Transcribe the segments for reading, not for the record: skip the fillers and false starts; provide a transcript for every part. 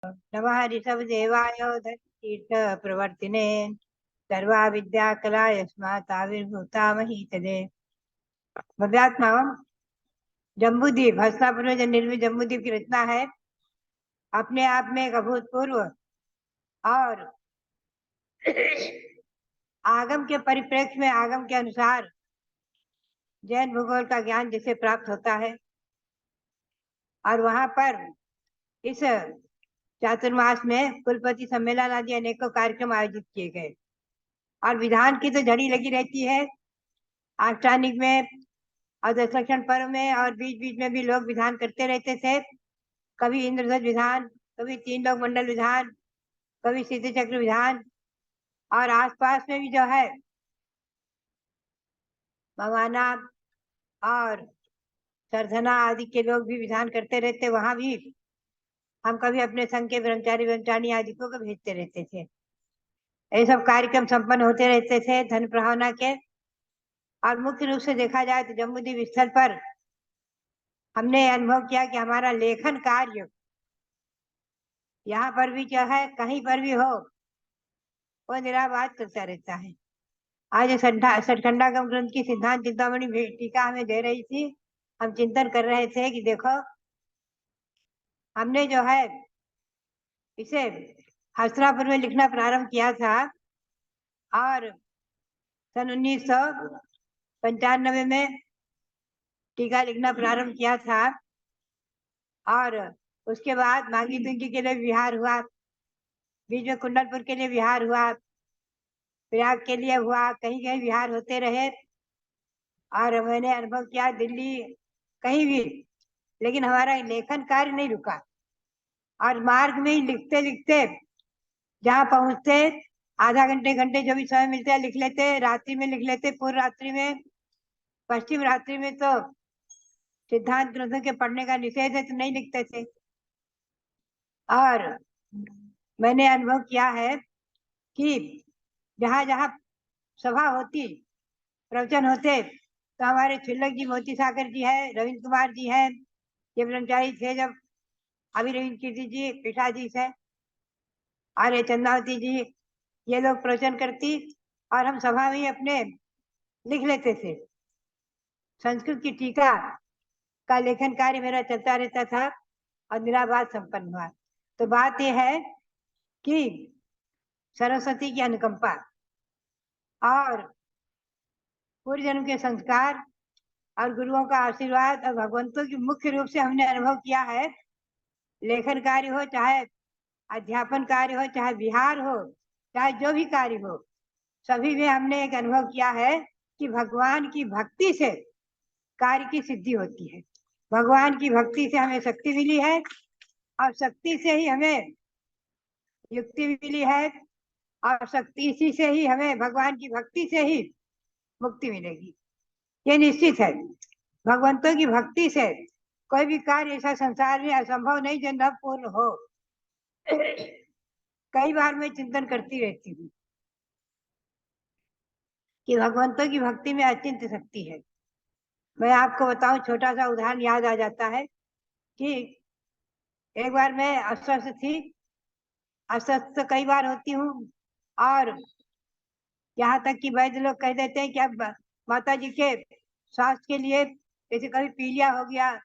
नमः ऋषभदेवाय धनतीर्थ प्रवर्तिने सर्वा विद्या कला यस्मात् आविर्भूता महीतले। भव्यात्मा जम्बूद्वीप हस्तिनापुर में जो निर्मित जम्बूद्वीप की रचना है, अपने आप में एक अभूतपूर्व और आगम के परिप्रेक्ष्य में आगम के अनुसार जैन भूगोल का ज्ञान जिसे प्राप्त होता है, और वहां पर इस चातुर्मास में कुलपति सम्मेलन आदि अनेकों कार्यक्रम आयोजित किए गए। और विधान की तो झड़ी लगी रहती है आष्टानिक में और दशलक्षण पर्व में, और बीच बीच में भी लोग विधान करते रहते थे। कभी इंद्रध्वज विधान, कभी तीन लोक मंडल विधान, कभी सिद्ध चक्र विधान, और आसपास में भी जो है मवाना और सरधना आदि के लोग भी विधान करते रहते। वहां भी हम कभी अपने संघ के ब्रह्मचारी ब्रह्मचारिणी आदि को भेजते रहते थे। ये सब कार्यक्रम संपन्न होते रहते थे धन प्रभावना के। और मुख्य रूप से देखा जाए तो जम्बूद्वीप स्थल पर हमने अनुभव किया कि हमारा लेखन कार्य यहाँ पर भी जो है कहीं पर भी हो वो निराबाद चलता रहता है। आज सठखंडागम ग्रंथ की सिद्धांत चिंतामणि टीका हमें दे रही थी। हम चिंतन कर रहे थे कि देखो हमने जो है इसे हस्तिनापुर में लिखना प्रारंभ किया था और सन 1995 में टीका लिखना प्रारंभ किया था। और उसके बाद मांगी तुंगी के लिए विहार हुआ, बीच में कुंडलपुर के लिए विहार हुआ, प्रयाग के लिए हुआ, कहीं कहीं विहार होते रहे। और मैंने अनुभव किया दिल्ली कहीं भी, लेकिन हमारा लेखन कार्य नहीं रुका। और मार्ग में ही लिखते लिखते जहाँ पहुंचते आधा घंटे घंटे जो भी समय मिलता है लिख लेते, रात्रि में लिख लेते, पूर्व रात्रि में, पश्चिम रात्रि में तो सिद्धांत ग्रंथों के पढ़ने का निषेध है तो नहीं लिखते थे। और मैंने अनुभव किया है कि जहाँ जहाँ सभा होती, प्रवचन होते, तो हमारे छिल्लक जी, मोती सागर जी है, रविंद्र कुमार जी है, ये ब्रह्मचारी थे जब, अभी रविंद्र कीर्ति जी पीठा जी से, और ये चंद्रावती जी, ये लोग प्रवचन करती और हम सभा में ही अपने लिख लेते थे। संस्कृत की टीका का लेखन कार्य मेरा चलता रहता था और निराबाद संपन्न हुआ। तो बात यह है कि सरस्वती की अनुकंपा और पूर्व जन्म के संस्कार और गुरुओं का आशीर्वाद और भगवंतों की मुख्य रूप से हमने अनुभव किया है। लेखन कार्य हो, चाहे अध्यापन कार्य हो, चाहे विहार हो, चाहे जो भी कार्य हो, सभी में हमने एक अनुभव किया है कि भगवान की भक्ति से कार्य की सिद्धि होती है। भगवान की भक्ति से हमें शक्ति मिली है और शक्ति से ही हमें युक्ति मिली है, और शक्ति इसी से ही हमें, भगवान की भक्ति से ही मुक्ति मिलेगी, ये निश्चित है। भगवंतों की भक्ति से कोई भी कार्य ऐसा संसार में असंभव नहीं जो न पूर्ण हो। कई बार मैं चिंतन करती रहती हूँ कि भगवंतों की भक्ति में अचिंत्य शक्ति है। मैं आपको बताऊं, छोटा सा उदाहरण याद आ जाता है कि एक बार मैं अस्वस्थ थी। अस्वस्थ तो कई बार होती हूँ, और यहाँ तक कि वैद्य लोग कह देते हैं कि अब माता जी के स्वास्थ्य के लिए, जैसे कभी पीलिया हो गया,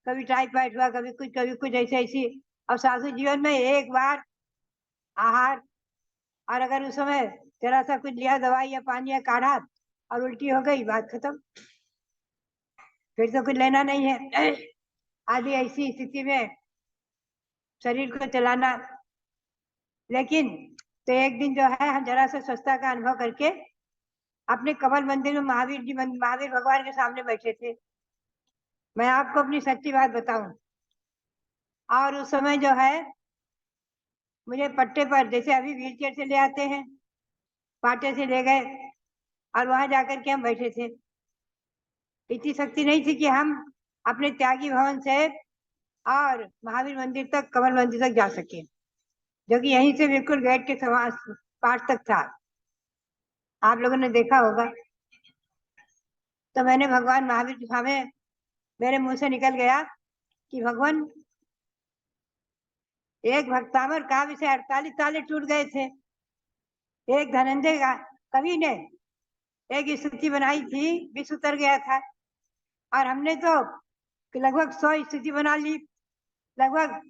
कभी टाइफाइड हुआ, कभी कुछ ऐसे ऐसी। और साधु जीवन में एक बार आहार, और अगर उस समय जरा सा कुछ लिया, दवाई या पानी या काढ़ा, और उल्टी हो गई, बात खत्म, फिर तो कुछ लेना नहीं है। आदि ऐसी स्थिति में शरीर को चलाना। लेकिन तो एक दिन जो है हम जरा सा स्वच्छता का अनुभव करके अपने कमल मंदिर में महावीर भगवान के सामने बैठे थे। मैं आपको अपनी सच्ची बात बताऊं, और उस समय जो है मुझे पट्टे पर, जैसे अभी व्हील चेयर से ले आते हैं, पाटे से ले गए और वहां जाकर के हम बैठे थे। इतनी शक्ति नहीं थी कि हम अपने त्यागी भवन से और महावीर मंदिर तक, कमल मंदिर तक जा सके, जो कि यहीं से बिल्कुल गेट के पास तक था, आप लोगों ने देखा होगा। तो मैंने भगवान महावीर के सामने, मेरे मुंह से निकल गया कि भगवान एक भक्तामर काव्य से 48 ताले टूट गए थे। एक धनंजय कवि ने एक स्तुति बनाई थी, विश्व उतर गया था, और हमने तो लगभग 100 स्तुति बना ली। लगभग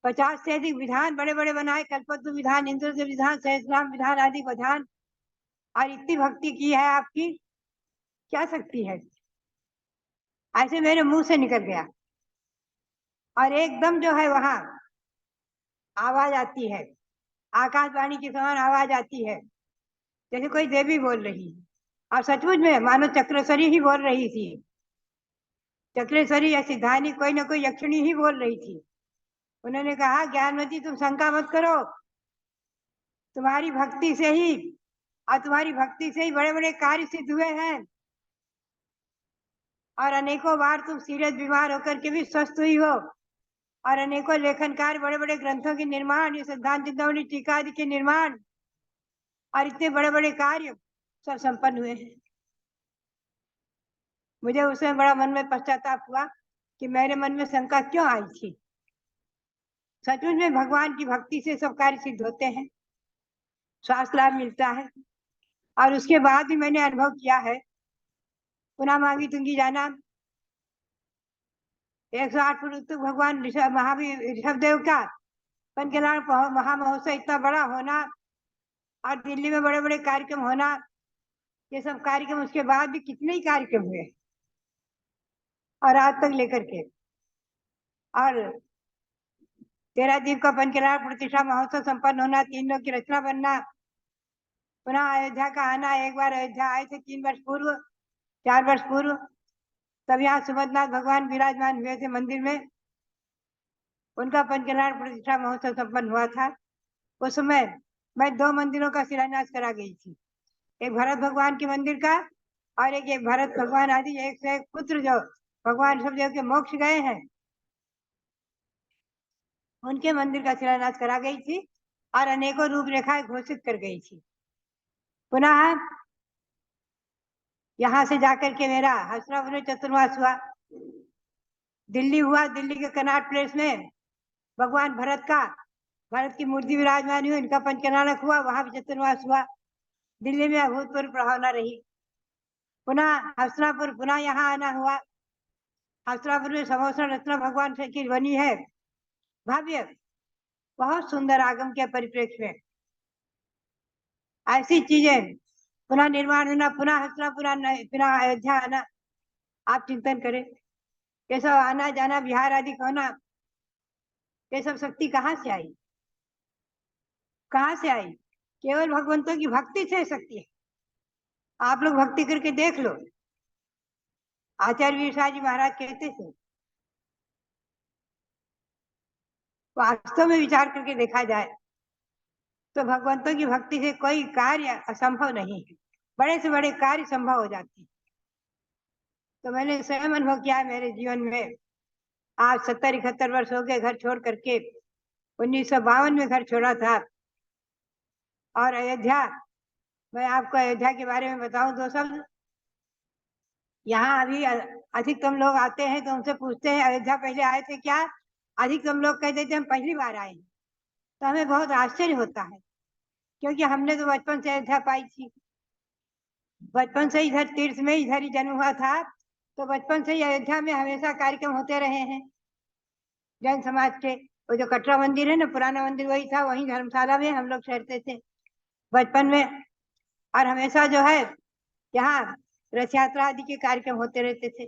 50 से अधिक विधान बड़े बड़े बनाए, कल्पतरु विधान, इंद्रदेव विधान, सहस्रनाम विधान आदि विधान। और इतनी भक्ति की है आपकी, क्या शक्ति है, ऐसे मेरे मुंह से निकल गया। और एकदम जो है वहां आवाज आती है, आकाशवाणी के समान आवाज आती है, जैसे कोई देवी बोल रही है। और सचमुच में मानो चक्रेश्वरी ही बोल रही थी। चक्रेश्वरी या सिद्धानी, कोई ना कोई यक्षिणी ही बोल रही थी। उन्होंने कहा, ज्ञानवती तुम शंका मत करो, तुम्हारी भक्ति से ही और तुम्हारी भक्ति से ही बड़े बड़े कार्य सिद्ध हुए हैं। और अनेकों बार तुम सीरियस बीमार होकर के भी स्वस्थ हुई हो। और अनेकों लेखनकार बड़े बड़े ग्रंथों के निर्माण, ये सिद्धांत चिंतामणि टीका आदि के निर्माण और इतने बड़े बड़े कार्य सब संपन्न हुए हैं। मुझे उसमें बड़ा मन में पश्चाताप हुआ कि मेरे मन में शंका क्यों आई थी। सचमुच में भगवान की भक्ति से सब कार्य सिद्ध होते हैं, स्वास्थ्य लाभ मिलता है। और उसके बाद भी मैंने अनुभव किया है। पुनः मांगी तुंगी जाना, 108 फुट उत्तुंग भगवान महावीर ऋषभ देव का पंचकल्याण महामहोत्सव इतना बड़ा होना और दिल्ली में बड़े बड़े कार्यक्रम होना, ये सब कार्यक्रम, उसके बाद भी कितने ही कार्यक्रम हुए और आज तक लेकर के। और 13 द्वीप का पंचकल्याण प्रतिष्ठा महोत्सव संपन्न होना, 3 लोग की रचना बनना, पुनः अयोध्या का आना। एक बार अयोध्या आए थे 3 वर्ष पूर्व, 4 वर्ष पूर्व, तब यहाँ सुभद्रनाथ भगवान विराजमान हुए थे मंदिर में। उनका पंचकल्याण प्रतिष्ठा महोत्सव संपन्न हुआ था। उस समय मैं 2 मंदिरों का शिलान्यास करा गई थी, एक भरत भगवान के मंदिर का और एक भरत भगवान आदि एक से एक पुत्र जो भगवान ऋषभदेव के मोक्ष गए हैं, उनके मंदिर का शिलान्यास करा गई थी और अनेकों रूपरेखाएं घोषित कर गई थी। पुनः यहाँ से जाकर के मेरा हसनापुर में चतुर्मास हुआ, दिल्ली हुआ, दिल्ली के कनॉट प्लेस में भगवान भरत की मूर्ति विराजमान हुई, इनका पंचकल्याणक हुआ, वहां भी चतुर्मास हुआ। दिल्ली में अभूतपूर्व प्रभावना रही। पुनः हसनापुर, पुनः यहाँ आना हुआ। हसनापुर में समोसा रत्ना भगवान की बनी है, भव्य, बहुत सुंदर आगम के परिप्रेक्ष्य में। ऐसी चीजें पुनः निर्माण होना, पुनः हसनापुर आना, पुनः अयोध्या आना। आप चिंतन करें, ये सब आना जाना, बिहार आदि होना, ये सब शक्ति कहाँ से आई, कहाँ से आई? केवल भगवंतों की भक्ति से शक्ति है। आप लोग भक्ति करके देख लो। आचार्य वीर शाह जी महाराज कहते थे, वास्तव में विचार करके देखा जाए तो भगवंतों की भक्ति से कोई कार्य असंभव नहीं है, बड़े से बड़े कार्य संभव हो जाते हैं। तो मैंने स्वयं अनुभव किया है मेरे जीवन में। आज 70-71 वर्ष हो गए घर छोड़ करके। 1952 में घर छोड़ा था। और अयोध्या, मैं आपको अयोध्या के बारे में बताऊं 2 शब्द। यहाँ अभी अधिकतम लोग आते हैं तो उनसे पूछते हैं अयोध्या पहले आए थे क्या? अधिकतम लोग कह देते हैं हम पहली बार आए। तो हमें बहुत आश्चर्य होता है, क्योंकि हमने तो बचपन से अयोध्या पाई थी, बचपन से इधर तीर्थ में इधर ही जन्म हुआ था। तो बचपन से ही अयोध्या में हमेशा कार्यक्रम होते रहे हैं जैन समाज के। वो जो कटरा मंदिर है ना, पुराना मंदिर वही था, वही धर्मशाला में हम लोग ठहरते थे बचपन में। और हमेशा जो है यहाँ रथ यात्रा आदि के कार्यक्रम होते रहते थे।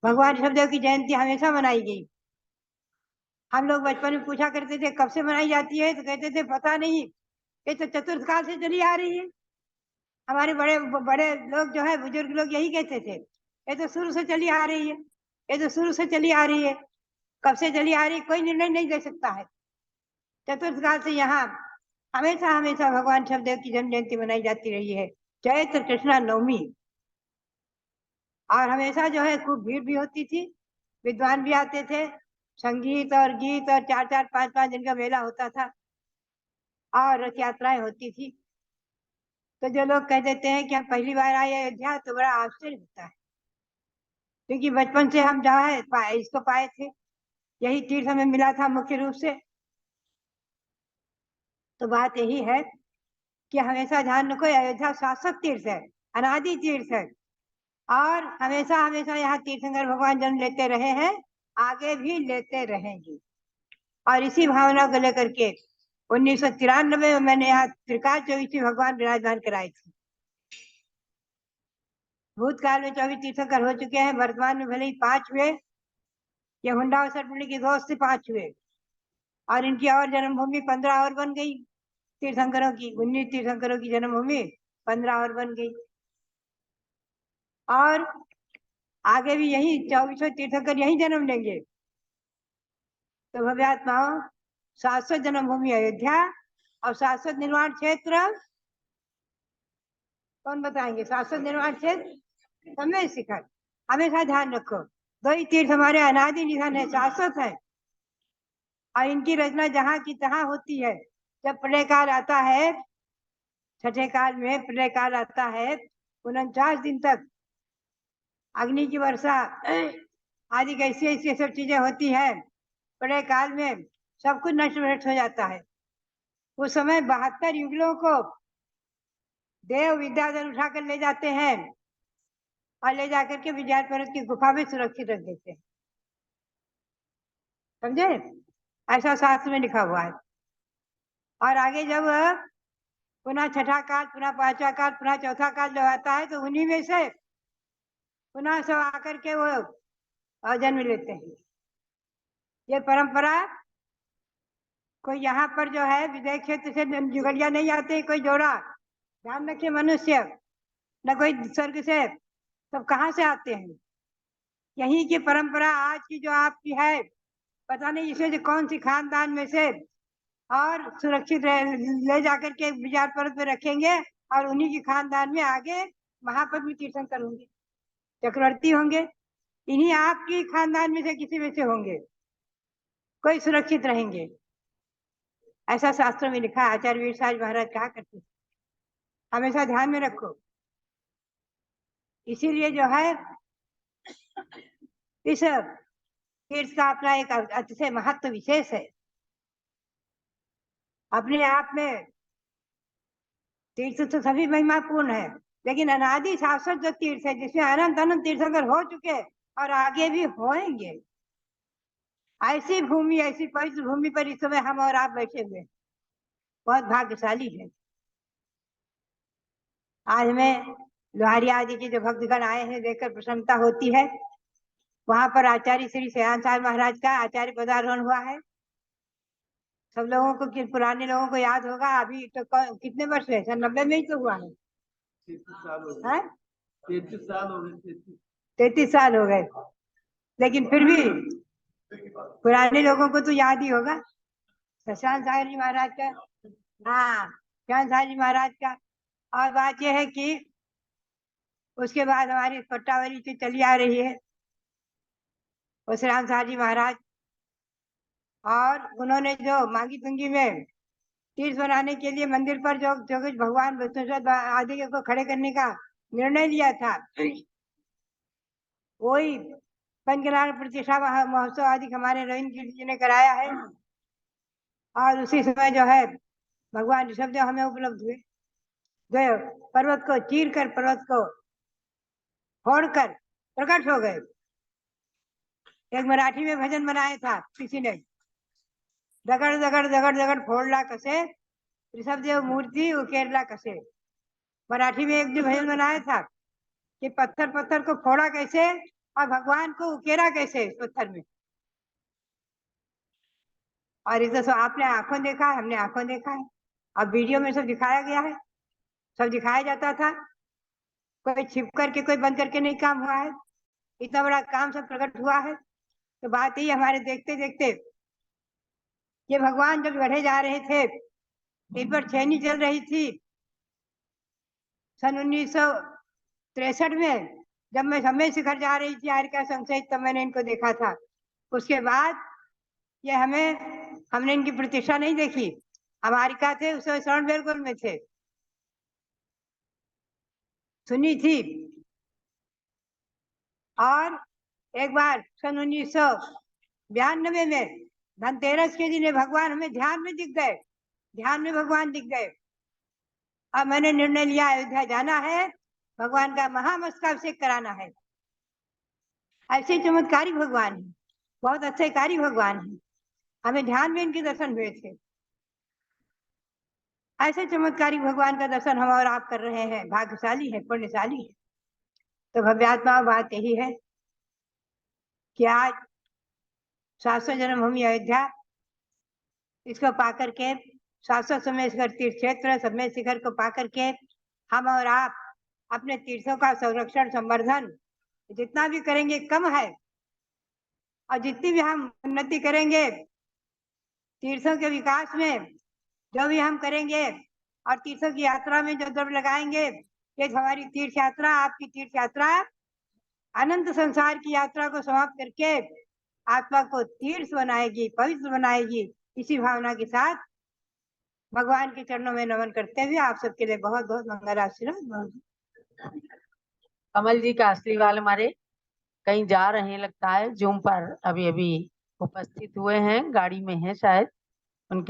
भगवान ऋषभदेव की जयंती हमेशा मनाई गई। हम लोग बचपन में पूछा करते थे कब से मनाई जाती है, तो कहते थे पता नहीं, ये तो चतुर्थ काल से चली आ रही है। हमारे बड़े बड़े लोग जो है, बुजुर्ग लोग यही कहते थे, ये तो शुरू से चली आ रही है, ये तो शुरू से चली आ रही है। कब से चली आ रही कोई निर्णय नहीं दे सकता है। चतुर्थ काल से यहाँ हमेशा हमेशा भगवान ऋषभदेव की जन्म जयंती मनाई जाती रही है, चैत्र कृष्णा नवमी। और हमेशा जो है खूब भीड़ भी होती थी, विद्वान भी आते थे, संगीत और गीत, और 4-4, 5-5 दिन का मेला होता था और रथ यात्राएं होती थी। तो जो लोग कह देते हैं कि हम पहली बार आए अयोध्या, तो बड़ा आश्चर्य होता है, क्योंकि बचपन से हम जो है इसको पाए थे, यही तीर्थ हमें मिला था मुख्य रूप से। तो बात यही है कि हमेशा ध्यान रखो, अयोध्या शाश्वत तीर्थ है, अनादि तीर्थ है, और हमेशा हमेशा यहाँ तीर्थंकर भगवान जन्म लेते रहे हैं, आगे भी लेते रहेंगे। और इसी भावना को लेकर के 1993 में मैंने यहाँ त्रिकाल 24 भगवान विराजमान कराए थे। भूतकाल में 24 तीर्थंकर हो चुके हैं, वर्तमान में भले ही 5 हुए, ये हुंडा और सटपुली की गोष्ठ से 5 हुए, और इनकी और जन्मभूमि 15 और बन गई। तीर्थंकरों की 19 तीर्थंकरों की जन्मभूमि 15 और बन गई, और आगे भी यही 24 तीर्थंकर यही जन्म लेंगे। तो भव्यात्माओं, शाश्वत जन्मभूमि अयोध्या और शाश्वत निर्वाण क्षेत्र कौन बताएंगे? शाश्वत निर्वाण क्षेत्र समय शिखर। हमेशा ध्यान रखो, दो ही तीर्थ हमारे अनादि निधन है, शाश्वत है, और इनकी रचना जहाँ की तहाँ होती है। जब प्रलय काल आता है, छठे काल में प्रलय काल आता है, 49 दिन तक अग्नि की वर्षा आदि कैसी ऐसी सब चीजें होती है। प्रलय काल में सब कुछ नष्ट भ्रष्ट हो जाता है। उस समय 72 युगलों को देव विद्याधर उठाकर ले जाते हैं, और ले जाकर के विजय पर्वत की गुफा में सुरक्षित रख देते हैं। समझे? ऐसा शास्त्र में लिखा हुआ है। और आगे जब पुनः छठा काल, पुनः पांचवा काल, पुनः चौथा काल जब आता है, तो उन्हीं में से पुनः सब आकर के वो जन्म लेते हैं। ये परंपरा कोई यहाँ पर जो है विदेश क्षेत्र से जुगड़िया नहीं आते कोई जोड़ा, ध्यान रखिए मनुष्य, न कोई स्वर्ग से, सब कहाँ से आते हैं? यही की परंपरा आज की जो आपकी है, पता नहीं इसे कौन सी खानदान में से, और सुरक्षित ले जाकर के विचार पर्वत पे रखेंगे, और उन्हीं की खानदान में आगे महापद्म तीर्थंकर होंगे, चक्रवर्ती होंगे, इन्हीं आपकी खानदान में से किसी में से होंगे, कोई सुरक्षित रहेंगे। ऐसा शास्त्रों में लिखा। आचार्य वीर साज महाराज कहा करते, हमेशा ध्यान में रखो। इसीलिए जो है इस तीर्थ का अपना एक अतिशय महत्व विशेष है। अपने आप में तीर्थ तो सभी महिमापूर्ण है, लेकिन अनादि शाश्वत जो तीर्थ है, जिसमें अनंत अनंत तीर्थंकर हो चुके और आगे भी होंगे, ऐसी भूमि, ऐसी पवित्र भूमि पर इस समय हम और आप बैठे हुए बहुत भाग्यशाली है। आज में लोहारी आदि के जो भक्तगण आए हैं, देखकर प्रसन्नता होती है। वहां पर आचार्य श्री सयान साहब महाराज का आचार्य पदारोहण हुआ है। सब लोगों को, पुराने लोगों को याद होगा। अभी तो कितने वर्ष है? 90 में ही तो हुआ है। 33 साल हो गए, लेकिन फिर भी पुराने लोगों को तो याद ही होगा। शशांक साहब जी महाराज का, हाँ, शशांक साहब जी महाराज का। और बात यह है कि उसके बाद हमारी पट्टावली तो चली आ रही है, राम साहब जी महाराज, और उन्होंने जो मांगी तुंगी में तीर्थ बनाने के लिए मंदिर पर जो जो कुछ भगवान विष्णु आदि को खड़े करने का निर्णय लिया था, वही पंचनारायण प्रतिष्ठा महोत्सव आदि हमारे रविंद्र कीर्ति जी ने कराया है। और उसी समय जो है भगवान ऋषभदेव हमें उपलब्ध हुए, जो पर्वत को चीर कर, पर्वत को फोड़कर प्रकट हो गए। एक मराठी में भजन बनाया था किसी ने, दगड़ दगड़ दगड़ दगड़ फोड़ला कसे, ऋषभदेव मूर्ति उकेरला कसे। मराठी में एक जो भजन बनाया था कि पत्थर पत्थर को फोड़ा कैसे और भगवान को उकेरा कैसे पत्थर में। और इसे तो आपने आंखों देखा है, हमने आंखों देखा है, अब वीडियो में सब दिखाया गया है, सब दिखाया जाता था। कोई छिप करके, कोई बंद करके नहीं काम हुआ है, इतना बड़ा काम सब प्रकट हुआ है। तो बात यही, हमारे देखते देखते ये भगवान जब गढ़े जा रहे थे, इन पर छेनी चल रही थी सन 1963 में, जब मैं समय शिखर जा रही थी आर्य का संशय, तब मैंने इनको देखा था। उसके बाद ये हमने इनकी प्रतिष्ठा नहीं देखी। अमेरिका थे उस समय, शरण बेलगोल में थे, सुनी थी। और एक बार सन 1992 में धनतेरस के दिन भगवान हमें ध्यान में दिख गए। ध्यान में भगवान दिख गए। अब मैंने निर्णय लिया अयोध्या जाना है, भगवान का महामस्तकाभिषेक कराना है। ऐसे चमत्कारी भगवान है, बहुत अच्छे कारी भगवान है। हमें ध्यान में इनके दर्शन हुए थे। ऐसे चमत्कारी भगवान का दर्शन हम और आप कर रहे हैं, भाग्यशाली है, पुण्यशाली है। तो भव्यात्मा बात यही है कि आज 700 जन्मभूमि अयोध्या, इसको पाकर के 700 समय शिखर तीर्थ क्षेत्र, समय शिखर को पाकर के हम और आप अपने तीर्थों का संरक्षण संवर्धन जितना भी करेंगे कम है। और जितनी भी हम उन्नति करेंगे तीर्थों के विकास में, जो भी हम करेंगे और तीर्थों की यात्रा में जो द्रव्य लगाएंगे, ये हमारी तीर्थ यात्रा, आपकी तीर्थ यात्रा अनंत संसार की यात्रा को समाप्त करके आत्मा को तीर्थ बनाएगी, पवित्र बनाएगी। इसी भावना के साथ भगवान के चरणों में नमन करते हुए आप सबके लिए बहुत बहुत मंगल आशीर्वाद। कमल जी का असली वाल हमारे कहीं जा रहे हैं लगता है, जूम पर अभी अभी उपस्थित हुए हैं, गाड़ी में हैं शायद।